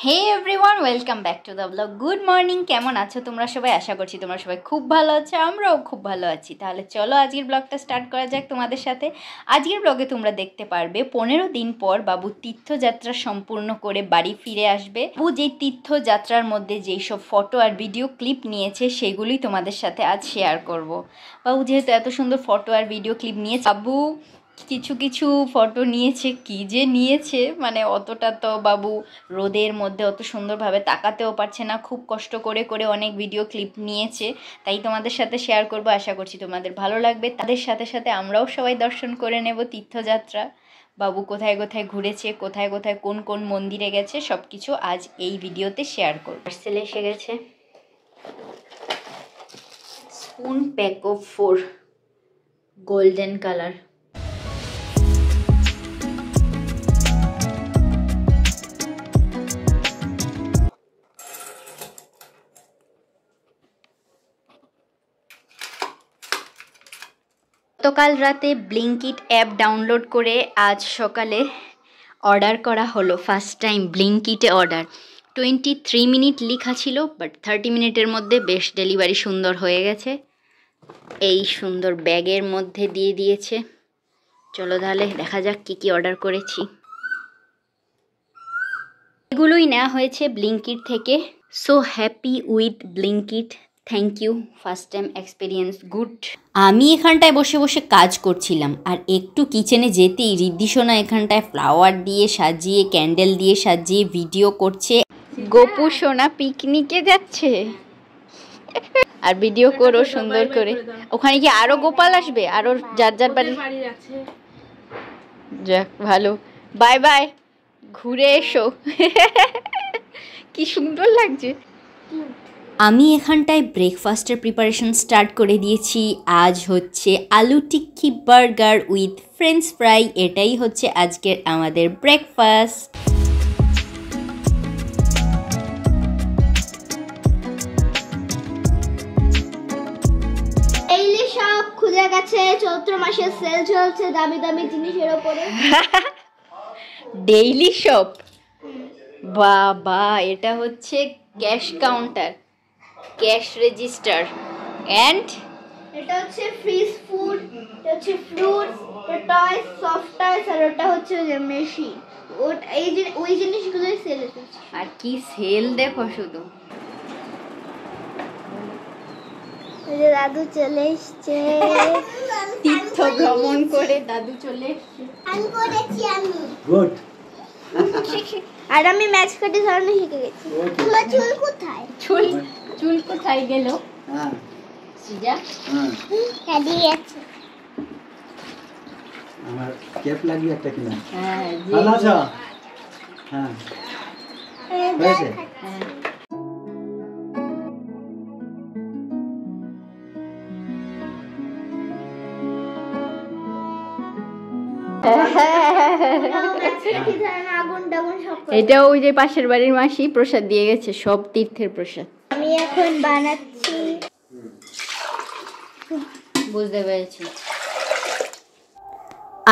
Hey everyone, welcome back to the blog. Good morning, কেমন আছো তোমরা সবাই? আশা করছি তোমরা সবাই খুব ভালো আছো, আমরাও খুব ভালো আছি। তাহলে চলো আজকের ব্লগটা স্টার্ট করা যাক তোমাদের সাথে। আজকের ব্লগে তোমরা দেখতে পারবে 15 দিন পর বাবু তীর্থযাত্রা সম্পূর্ণ করে বাড়ি ফিরে আসবে। বাবু যেই তীর্থযাত্রার মধ্যে যেই সব ফটো আর ভিডিও ক্লিপ নিয়েছে সেগুলোই তোমাদের সাথে আজ শেয়ার করব। বাবু যেহেতু এত সুন্দর ফটো আর ভিডিও ক্লিপ নিয়েছে, বাবু কিছু কিছু ফটো নিয়েছে, কি যে নিয়েছে মানে অতটা তো বাবু রোদের মধ্যে অত সুন্দরভাবে তাকাতেও পারছে না, খুব কষ্ট করে করে অনেক ভিডিও ক্লিপ নিয়েছে, তাই তোমাদের সাথে শেয়ার করব। আশা করছি তোমাদের ভালো লাগবে। তাদের সাথে সাথে আমরাও সবাই দর্শন করে নেব তীর্থযাত্রা। বাবু কোথায় কোথায় ঘুরেছে, কোথায় কোথায় কোন কোন মন্দিরে গেছে, সব কিছু আজ এই ভিডিওতে শেয়ার করব। পার্সেলে এসে গেছে spoon pack of 4 golden colour. গতকাল রাতে ব্লিঙ্কিট অ্যাপ ডাউনলোড করে আজ সকালে অর্ডার করা হলো। ফার্স্ট টাইম ব্লিঙ্কিটে অর্ডার। 23 মিনিট লেখা ছিল, বাট 30 মিনিটের মধ্যে বেশ ডেলিভারি সুন্দর হয়ে গেছে। এই সুন্দর ব্যাগের মধ্যে দিয়ে দিয়েছে। চলো তাহলে দেখা যাক কী কী অর্ডার করেছি। এগুলোই নেওয়া হয়েছে ব্লিঙ্কিট থেকে। So happy with Blinkit, thank you. First time experience good. আমি এখানটায় বসে বসে কাজ করছিলাম, আর একটু কিচেনে যেতেই ঋদ্ধিসোনা এখানটায় ফ্লাওয়ার দিয়ে সাজিয়ে, ক্যান্ডেল দিয়ে সাজিয়ে ভিডিও করছে। গোপু সোনা পিকনিকে যাচ্ছে আর ভিডিও করো সুন্দর করে। ওখানে কি আরো গোপাল আসবে? আরো যার যার বাড়ি যাক, ভালো। বাই বাই, ঘুরে এসো। কি সুন্দর লাগছে। আমি এখানটায় ব্রেকফাস্টের প্রিপারেশন স্টার্ট করে দিয়েছি। আজ হচ্ছে আলু tikki burger with French fry. এটাই হচ্ছে আজকের আমাদের ব্রেকফাস্ট। ডেইলি শপ খুলে গেছে, চৈত্র মাসে সেল চলছে দামি দামি জিনিসের উপরে। ডেইলি শপ, বাবা এটা হচ্ছে cash counter, cash register, and এটা হচ্ছে ফ্রিজ ফুড, এটা হচ্ছে ফ্রুটস, এটা টয়স, সফট টয়স, আর ওটা হচ্ছে যে মেশিন। ওই জিনিসগুলোই সেল হচ্ছে। আর কি সেল দেখো শুধু। এই যে দাদু চলে এসেছে তীর্থ ভ্রমণ করে। দাদু চলে এসেছে। আমি করেছি আমি গুড। আর আমি ম্যাচ কাটি ধরানো শিখে গেছি। তোমার চুল কোথায়? চুল কোথায় গেল? হ্যাঁ সিজা কাটি আছে। আমার ক্যাপ লাগবে একটা কিনা। হ্যাঁ ভালো আছো? হ্যাঁ হয়েছে। এটা ওই যে পাশের বাড়ির মাসি প্রসাদ দিয়ে গেছে, সব তীর্থের প্রসাদ। আমি এখন বানাচ্ছি। বুঝতে পেরেছি।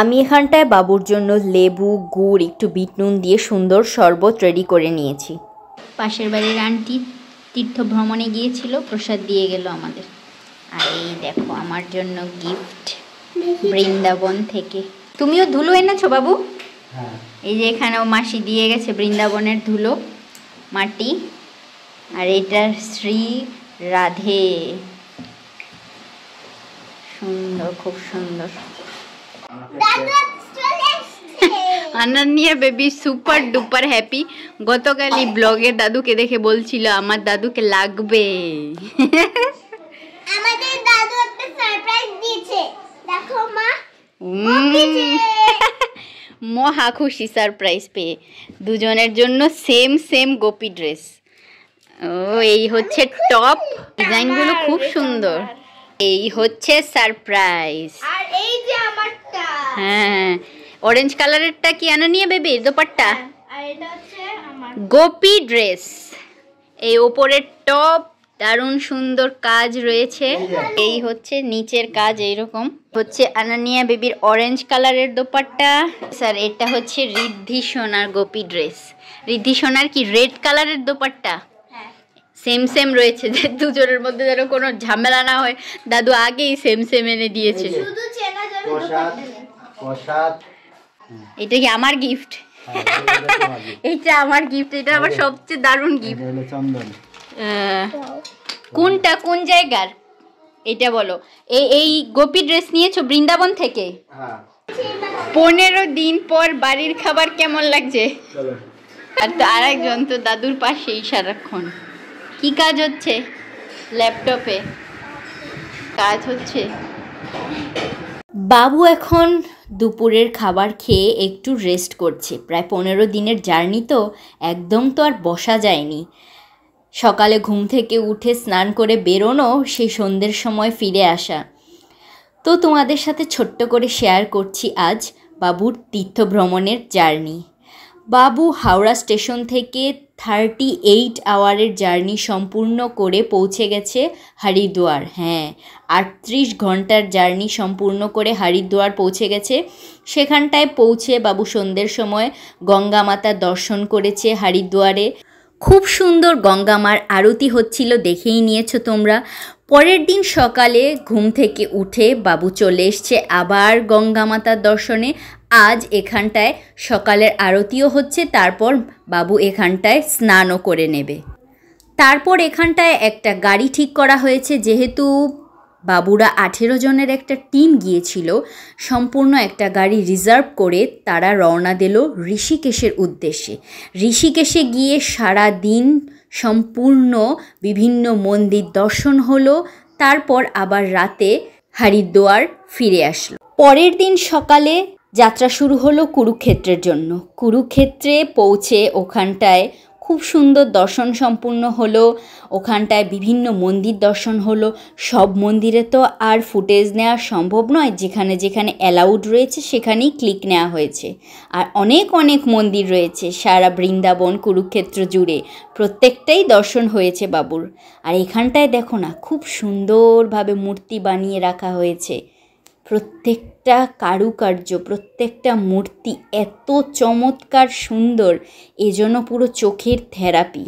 আমি এখানটায় বাবুর জন্য লেবু, গুড়, একটু বিট নুন দিয়ে সুন্দর শরবত রেডি করে নিয়েছি। পাশের বাড়ির আন্টি তীর্থ ভ্রমণে গিয়েছিল, প্রসাদ দিয়ে গেল আমাদের। আর এই দেখো আমার জন্য গিফট বৃন্দাবন থেকে। তুমিও ধুলো এনেছো বাবু? হ্যাঁ এই যে এখানেও মাসি দিয়ে গেছে বৃন্দাবনের ধুলো, মাটি। আর এটা শ্রী রাধে, সুন্দর, খুব সুন্দর। আনান্নিয়া বেবি সুপার ডুপার হ্যাপি। গতকালই ব্লগে দাদুকে দেখে বলছিল আমার দাদুকে লাগবে। আমাদের দাদু একটা সারপ্রাইজ দিয়েছে, দেখো মা। মহা খুশি সারপ্রাইজ পেয়ে। দুজনের জন্য সেম সেম গোপী ড্রেস। ও এই হচ্ছে টপ, ডিজাইনগুলো খুব সুন্দর। এই হচ্ছে সারপ্রাইজ। আর এই যে আমারটা, হ্যাঁ অরেঞ্জ কালারেরটা কি আনান্নিয়া বেবি দোপাট্টা? আর এটা হচ্ছে আমার গোপী ড্রেস। এই ওপরের টপ, দারুণ সুন্দর কাজ রয়েছে। এই হচ্ছে নিচের কাজ, এইরকম হচ্ছে আনানিয়া বেবির অরেঞ্জ কালারের দোপাট্টা। স্যার এটা হচ্ছে ঋদ্ধি সোনার গোপী ড্রেস। ঋদ্ধি সোনার কি রেড কালারের দোপাট্টা? সেম সেম রয়েছে, যে দুজনের মধ্যে যেন কোনো ঝামেলা না হয়। দাদু আগেই সেম সেম এনে দিয়েছে। শুধু চেনা যাবে দোপাট্টা নেই। এটা কি আমার গিফট? এইটা আমার গিফট, এটা আমার সবচেয়ে দারুণ গিফট। কোনটা কোন জায়গার এটা বলো? এই গোপী ড্রেস নিয়েছো বৃন্দাবন থেকে? 15 দিন পর বাড়ির খাবার কেমন লাগছে? আর তো আরেকজন তো দাদুর পাশেই সারাক্ষণ। কি কাজ হচ্ছে? ল্যাপটপে কাজ হচ্ছে। বাবু এখন দুপুরের খাবার খেয়ে একটু রেস্ট করছে। প্রায় 15 দিনের জার্নি তো, একদম তো আর বসা যায়নি। সকালে ঘুম থেকে উঠে স্নান করে বেরোনো, সেই সন্ধ্যের সময় ফিরে আসা। তো তোমাদের সাথে ছোট্ট করে শেয়ার করছি আজ বাবুর তীর্থ ভ্রমণের জার্নি। বাবু হাওড়া স্টেশন থেকে 38 আওয়ারের জার্নি সম্পূর্ণ করে পৌঁছে গেছে হরিদ্বার। হ্যাঁ, 38 ঘন্টার জার্নি সম্পূর্ণ করে হরিদ্বার পৌঁছে গেছে। সেখানটায় পৌঁছে বাবু সন্ধ্যের সময় গঙ্গা মাতা দর্শন করেছে হরিদ্বারে। খুব সুন্দর গঙ্গা মার আরতি হচ্ছিল, দেখেই নিয়েছো তোমরা। পরের দিন সকালে ঘুম থেকে উঠে বাবু চলে এসছে আবার গঙ্গা মাতার দর্শনে। আজ এখানটায় সকালের আরতিও হচ্ছে, তারপর বাবু এখানটায় স্নানও করে নেবে। তারপর এখানটায় একটা গাড়ি ঠিক করা হয়েছে, যেহেতু বাবুরা 18 জনের একটা টিম গিয়েছিল, সম্পূর্ণ একটা গাড়ি রিজার্ভ করে তারা রওনা দিল ঋষিকেশের উদ্দেশ্যে। ঋষিকেশে গিয়ে সারা দিন সম্পূর্ণ বিভিন্ন মন্দির দর্শন হলো, তারপর আবার রাতে হরিদ্বার ফিরে আসলো। পরের দিন সকালে যাত্রা শুরু হলো কুরুক্ষেত্রের জন্য। কুরুক্ষেত্রে পৌঁছে ওখানটায় খুব সুন্দর দর্শন সম্পূর্ণ হলো। ওখানটায় বিভিন্ন মন্দির দর্শন হলো। সব মন্দিরে তো আর ফুটেজ নেওয়া সম্ভব নয়, যেখানে যেখানে অ্যালাউড রয়েছে সেখানেই ক্লিক নেওয়া হয়েছে। আর অনেক অনেক মন্দির রয়েছে সারা বৃন্দাবন কুরুক্ষেত্র জুড়ে, প্রত্যেকটাই দর্শন হয়েছে বাবুর। আর এখানটায় দেখো না, খুব সুন্দরভাবে মূর্তি বানিয়ে রাখা হয়েছে। প্রত্যেকটা কারুকার্য, প্রত্যেকটা মূর্তি এত চমৎকার সুন্দর, এজন্য পুরো চোখের থেরাপি।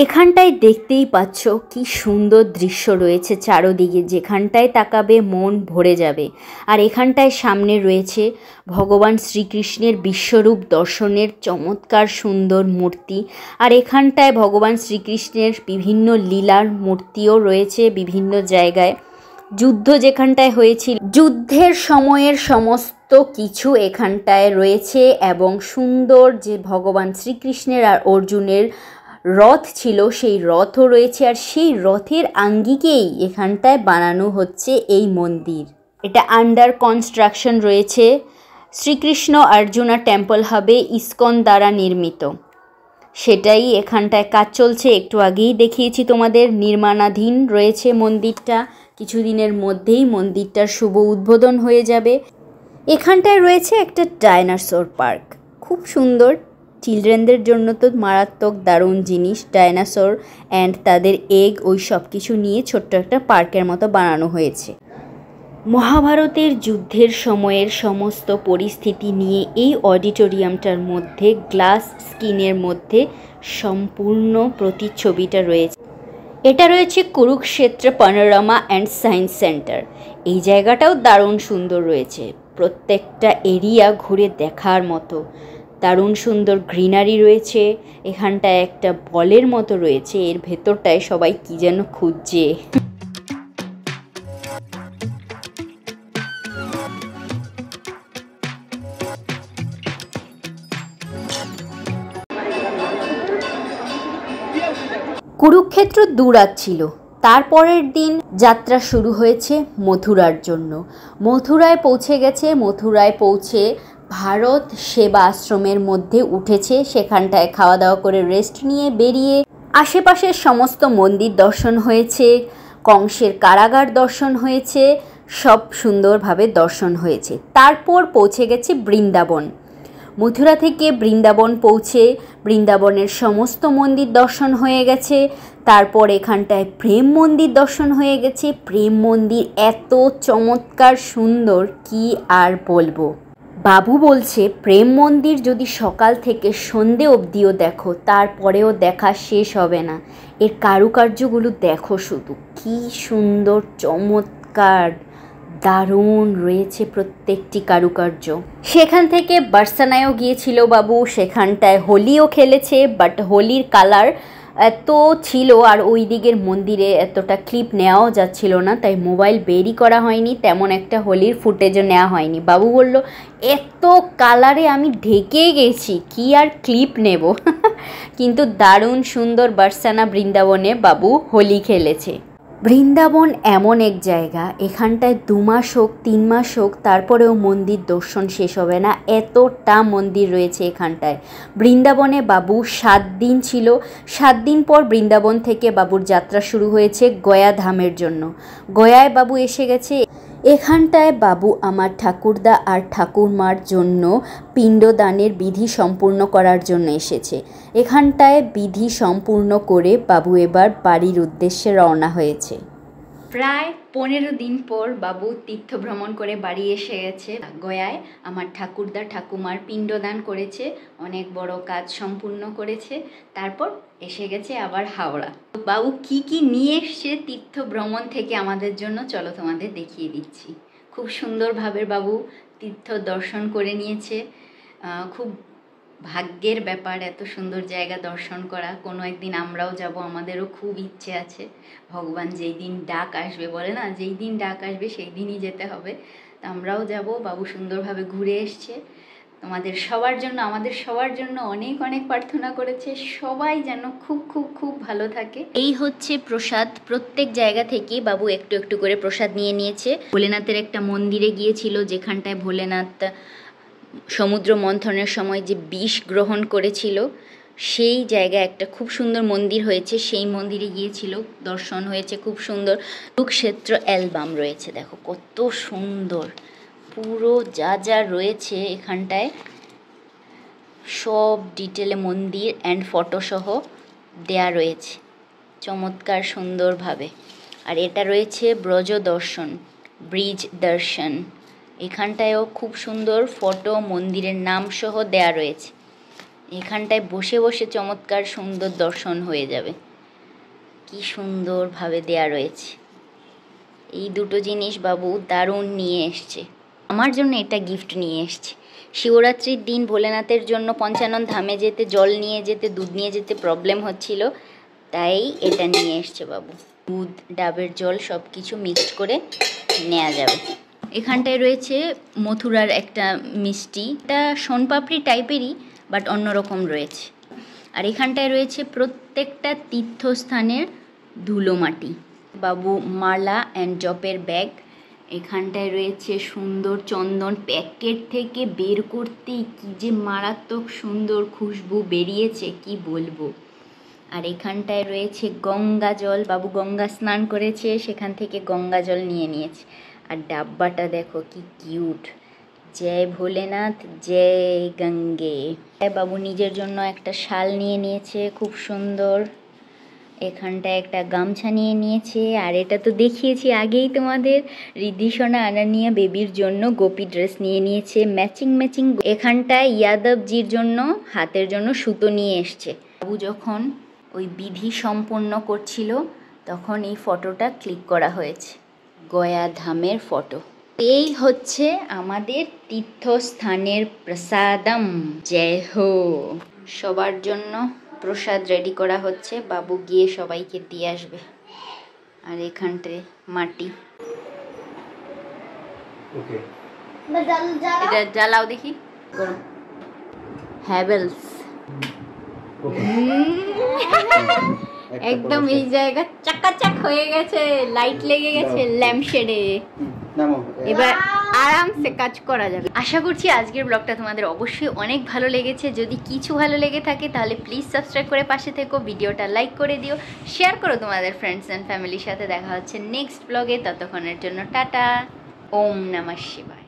এখানটায় দেখতেই পাচ্ছ কি সুন্দর দৃশ্য রয়েছে চারদিকে, যেখানটায় তাকাবে মন ভরে যাবে। আর এখানটায় সামনে রয়েছে ভগবান শ্রীকৃষ্ণের বিশ্বরূপ দর্শনের চমৎকার সুন্দর মূর্তি। আর এখানটায় ভগবান শ্রীকৃষ্ণের বিভিন্ন লীলার মূর্তিও রয়েছে বিভিন্ন জায়গায়। যুদ্ধ যেখানটায় হয়েছিল, যুদ্ধের সময়ের সমস্ত কিছু এখানটায় রয়েছে। এবং সুন্দর যে ভগবান শ্রীকৃষ্ণের আর অর্জুনের রথ ছিল, সেই রথও রয়েছে। আর সেই রথের আঙ্গিকেই এখানটায় বানানো হচ্ছে এই মন্দির। এটা আন্ডার কনস্ট্রাকশন রয়েছে। শ্রীকৃষ্ণ অর্জুনা টেম্পল হবে ইসকন দ্বারা নির্মিত, সেটাই এখানটায় কাজ চলছে। একটু আগেই দেখিয়েছি তোমাদের, নির্মাণাধীন রয়েছে মন্দিরটা। কিছুদিনের মধ্যেই মন্দিরটার শুভ উদ্বোধন হয়ে যাবে। এখানটায় রয়েছে একটা ডায়নোসর পার্ক, খুব সুন্দর। চিলড্রেনদের জন্য তো মারাত্মক দারুণ জিনিস, ডায়নোসর অ্যান্ড তাদের এগ, ওই সব কিছু নিয়ে ছোট্ট একটা পার্কের মতো বানানো হয়েছে। মহাভারতের যুদ্ধের সময়ের সমস্ত পরিস্থিতি নিয়ে এই অডিটোরিয়ামটার মধ্যে গ্লাস স্ক্রিনের মধ্যে সম্পূর্ণ প্রতিচ্ছবিটা রয়েছে। এটা রয়েছে Kurukshetra panorama and science centre. এই জায়গাটাও দারুণ সুন্দর রয়েছে, প্রত্যেকটা এরিয়া ঘুরে দেখার মতো। দারুণ সুন্দর গ্রিনারি রয়েছে। এখানটায় একটা বলের মতো রয়েছে, এর ভেতরটায় সবাই কি যেন খুঁজছে। কুরুক্ষেত্র দূরাত ছিল। তারপরের দিন যাত্রা শুরু হয়েছে মথুরার জন্য। মথুরায় পৌঁছে গেছে। মথুরায় পৌঁছে ভারত সেবা আশ্রমের মধ্যে উঠেছে। সেখানটায় খাওয়া দাওয়া করে রেস্ট নিয়ে বেরিয়ে আশেপাশের সমস্ত মন্দির দর্শন হয়েছে, কংসের কারাগার দর্শন হয়েছে, সব সুন্দরভাবে দর্শন হয়েছে। তারপর পৌঁছে গেছে বৃন্দাবন। মথুরা থেকে বৃন্দাবন পৌঁছে বৃন্দাবনের সমস্ত মন্দির দর্শন হয়ে গেছে। তারপর এখানটায় প্রেম মন্দির দর্শন হয়ে গেছে। প্রেম মন্দির এত চমৎকার সুন্দর, কি আর বলবো। বাবু বলছে প্রেম মন্দির যদি সকাল থেকে সন্ধে অবধিও দেখো তারপরেও দেখা শেষ হবে না। এর কারুকার্যগুলো দেখো শুধু, কি সুন্দর, চমৎকার, দারুণ রয়েছে প্রত্যেকটি কারুকার্য। সেখান থেকে বার্সানায়ও গিয়েছিল বাবু, সেখানটায় হোলিও খেলেছে, বাট হোলির কালার এত ছিল আর ওই দিকের মন্দিরে এতটা ক্লিপ নেওয়াও যাচ্ছিল না, তাই মোবাইল বেরই করা হয়নি, তেমন একটা হোলির ফুটেজও নেওয়া হয়নি। বাবু বলল এত কালারে আমি ঢেকে গেছি, কি আর ক্লিপ নেব। কিন্তু দারুণ সুন্দর বার্সানা বৃন্দাবনে বাবু হোলি খেলেছে। বৃন্দাবন এমন এক জায়গা, এখানটায় 2 মাস হোক 3 মাস হোক তারপরেও মন্দির দর্শন শেষ হবে না, এতটা মন্দির রয়েছে এখানটায়। বৃন্দাবনে বাবু 7 দিন ছিল। 7 দিন পর বৃন্দাবন থেকে বাবুর যাত্রা শুরু হয়েছে গয়া ধামের জন্য। গয়ায় বাবু এসে গেছে। এখানটায় বাবু আমার ঠাকুরদা আর ঠাকুরমার জন্য পিণ্ডদানের বিধি সম্পূর্ণ করার জন্য এসেছে। এখানটায় বিধি সম্পূর্ণ করে বাবু এবার বাড়ির উদ্দেশ্যে রওনা হয়েছে। প্রায় 15 দিন পর বাবু তীর্থ ভ্রমণ করে বাড়ি এসে গেছে। গয়ায় আমার ঠাকুরদা ঠাকুমার পিণ্ডদান করেছে, অনেক বড় কাজ সম্পূর্ণ করেছে। তারপর এসে গেছে আবার হাওড়া। বাবু কি কি নিয়ে এসছে তীর্থ ভ্রমণ থেকে আমাদের জন্য, চলো তোমাদের দেখিয়ে দিচ্ছি। খুব সুন্দরভাবে বাবু তীর্থ দর্শন করে নিয়েছে। খুব ভাগ্যের ব্যাপার এত সুন্দর জায়গা দর্শন করা। কোনো একদিন আমরাও যাব, আমাদেরও খুব ইচ্ছে আছে। ভগবান যেই দিন ডাক আসবে, বলে না যেই দিন ডাক আসবে সেই দিনই যেতে হবে, তা আমরাও যাব। বাবু সুন্দরভাবে ঘুরে এসছে। তোমাদের সবার জন্য, আমাদের সবার জন্য অনেক অনেক প্রার্থনা করেছে, সবাই যেন খুব খুব খুব ভালো থাকে। এই হচ্ছে প্রসাদ। প্রত্যেক জায়গা থেকে বাবু একটু একটু করে প্রসাদ নিয়ে নিয়েছে। ভোলেনাথের একটা মন্দিরে গিয়েছিল, যেখানটায় ভোলেনাথ সমুদ্র মন্থনের সময় যে বিষ গ্রহণ করেছিল, সেই জায়গায় একটা খুব সুন্দর মন্দির হয়েছে, সেই মন্দিরে গিয়েছিল, দর্শন হয়েছে খুব সুন্দর। কুরুক্ষেত্র অ্যালবাম রয়েছে, দেখো কত সুন্দর, পুরো যা যা রয়েছে এখানটায় সব ডিটেলে মন্দির অ্যান্ড ফটোসহ দেয়া রয়েছে চমৎকার সুন্দরভাবে। আর এটা রয়েছে ব্রজ দর্শন, ব্রিজ দর্শন। এখানটায়ও খুব সুন্দর ফটো, মন্দিরের নাম সহ দেয়া রয়েছে। এখানটায় বসে বসে চমৎকার সুন্দর দর্শন হয়ে যাবে, কি সুন্দরভাবে দেয়া রয়েছে। এই দুটো জিনিস বাবু দারুণ নিয়ে এসছে। আমার জন্য এটা গিফট নিয়ে এসছে। শিবরাত্রির দিন ভোলেনাথের জন্য পঞ্চানন ধামে যেতে, জল নিয়ে যেতে, দুধ নিয়ে যেতে প্রবলেম হচ্ছিল, তাই এটা নিয়ে এসছে বাবু। দুধ, ডাবের জল সব কিছু মিক্সড করে নেওয়া যাবে। এখানটায় রয়েছে মথুরার একটা মিষ্টি, এটা সোনপাপড়ি টাইপেরই বাট অন্যরকম রয়েছে। আর এখানটায় রয়েছে প্রত্যেকটা তীর্থস্থানের ধুলো মাটি। বাবু মালা অ্যান্ড জপের ব্যাগ এখানটায় রয়েছে সুন্দর চন্দন, প্যাকেট থেকে বের করতেই কি যে মারাত্মক সুন্দর খুশবু বেরিয়েছে কি বলবো। আর এখানটায় রয়েছে গঙ্গা জল, বাবু গঙ্গা স্নান করেছে, সেখান থেকে গঙ্গা জল নিয়ে নিয়েছে। আর ডাব্বাটা দেখো কি কিউট, জয় ভোলেনাথ জয় গঙ্গে। বাবু নিজের জন্য একটা শাল নিয়ে নিয়েছে, খুব সুন্দর। এখানটায় একটা গামছা নিয়ে নিয়েছে। আর এটা তো দেখিয়েছি আগেই তোমাদের, রিদ্ধিসোনা আনানিয়া বেবির জন্য গোপী ড্রেস নিয়ে নিয়েছে, ম্যাচিং ম্যাচিং। এখানটায় ইয়াদবজির জন্য হাতের জন্য সুতো নিয়ে এসছে। বাবু যখন ওই বিধি সম্পন্ন করছিল তখন এই ফটোটা ক্লিক করা হয়েছে, গয়া ধামের ফটো। এই হচ্ছে আমাদের তীর্থস্থানের প্রসাদম। জয় হো। সবার জন্য প্রসাদ রেডি করা হচ্ছে, বাবু গিয়ে সবাইকে দিয়ে আসবে। আর এখানটায় মাটি, ওকে এটা জ্বালাও দেখি, হ্যাভেলস। একদম এই জায়গা চাকাচাক হয়ে গেছে, লাইট লেগে গেছে ল্যাম্পশেডে। এবার আরামসে কাজ করা যাবে। আশা করছি আজকের ব্লগটা তোমাদের অবশ্যই অনেক ভালো লেগেছে। যদি কিছু ভালো লেগে থাকে তাহলে প্লিজ সাবস্ক্রাইব করে পাশে থেকো, ভিডিওটা লাইক করে দিও, শেয়ার করো তোমাদের ফ্রেন্ডস অ্যান্ড ফ্যামিলির সাথে। দেখা হচ্ছে নেক্সট ব্লগে, ততক্ষণের জন্য টাটা। ওম নমঃ শিবায়।